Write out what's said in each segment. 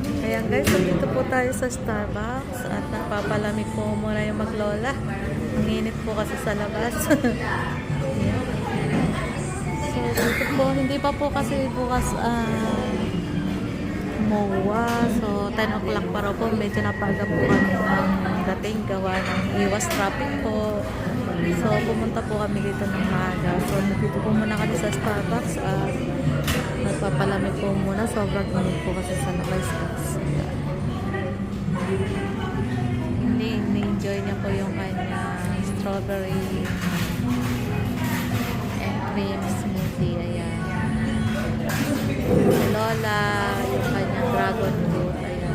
Kaya guys, dito po tayo sa Starbucks at napapalamig po muna yung maglola. Ang init po kasi sa labas. Ayan. So dito po, hindi pa po kasi bukas MOA. So 10 o'clock pa raw po, medyo napaga po kami ang dating gawa ng iwas traffic po. So pumunta po kami dito ng maaga. So dito po muna kami sa Starbucks at nagpapalamig po muna. Sobrang init po kasi sa labas. Enjoy niya po yung kanya strawberry and cream smoothie. Ayan. Si Lola, yung kanyang dragon fruit. Ayan.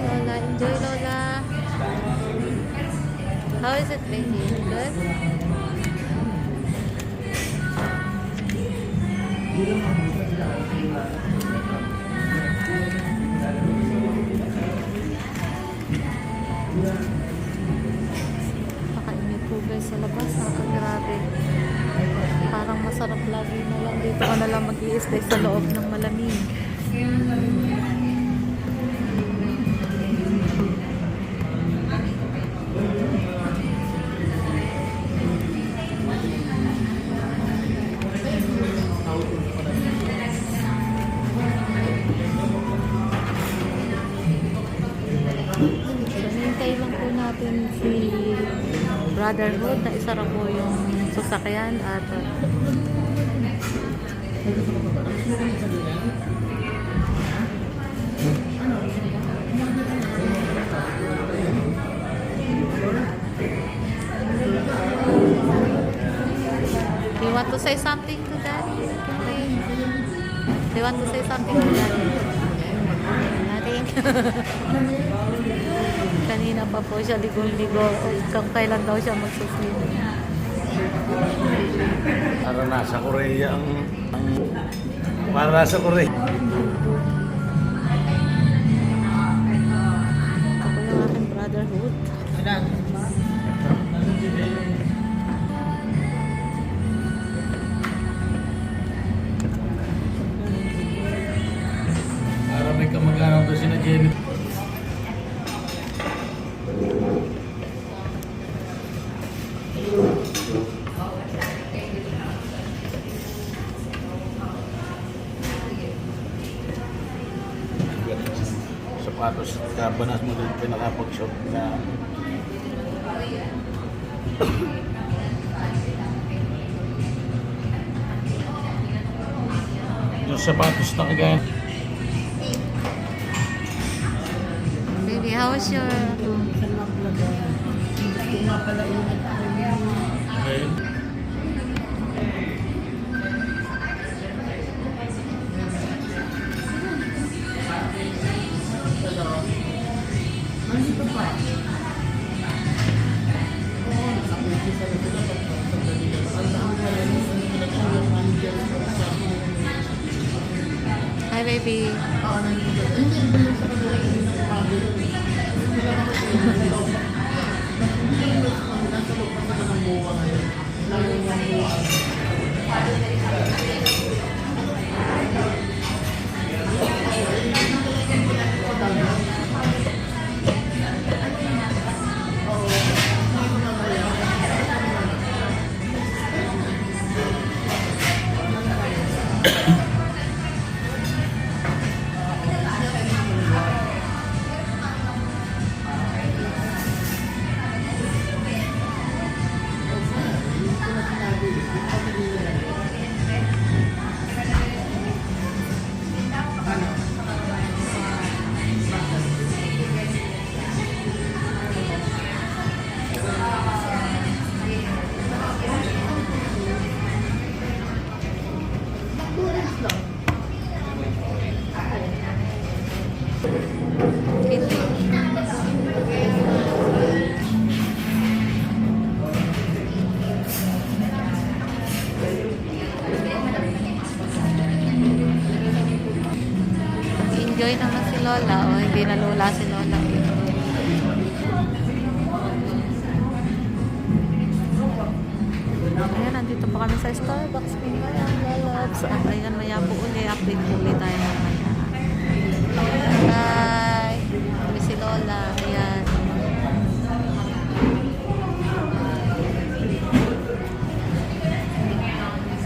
Lola, enjoy Lola. How is it, baby? Good? Pakainit po guys sa labas. Grabe. Parang masarap lagi na lang. Dito ka na lang mag-i-stay sa loob ng malamig. Hinintay lang po natin si Brotherhood na isa ra po yung sasakyan at do you want to say something to Daddy? Do you want to say something to Daddy? Nothing. Kanina pa po siya ligong-ligo kung kailan daw siya magsuswim. Para nasa Korea para nasa Korea. Ako yung aking Brotherhood. Para may kamag-anak doon sina Jenny. Sapatos, kabanas mo din pinakapag-shop na yung sapatos na kagaya. Baby, how was your... Okay. Hi, baby. Enjoy naman si Lola. wala. O, hindi na lula si Lola. Ayan, nandito pa kami sa Starbucks. Ayan, lalabs. Ayan, maya po uli. Update po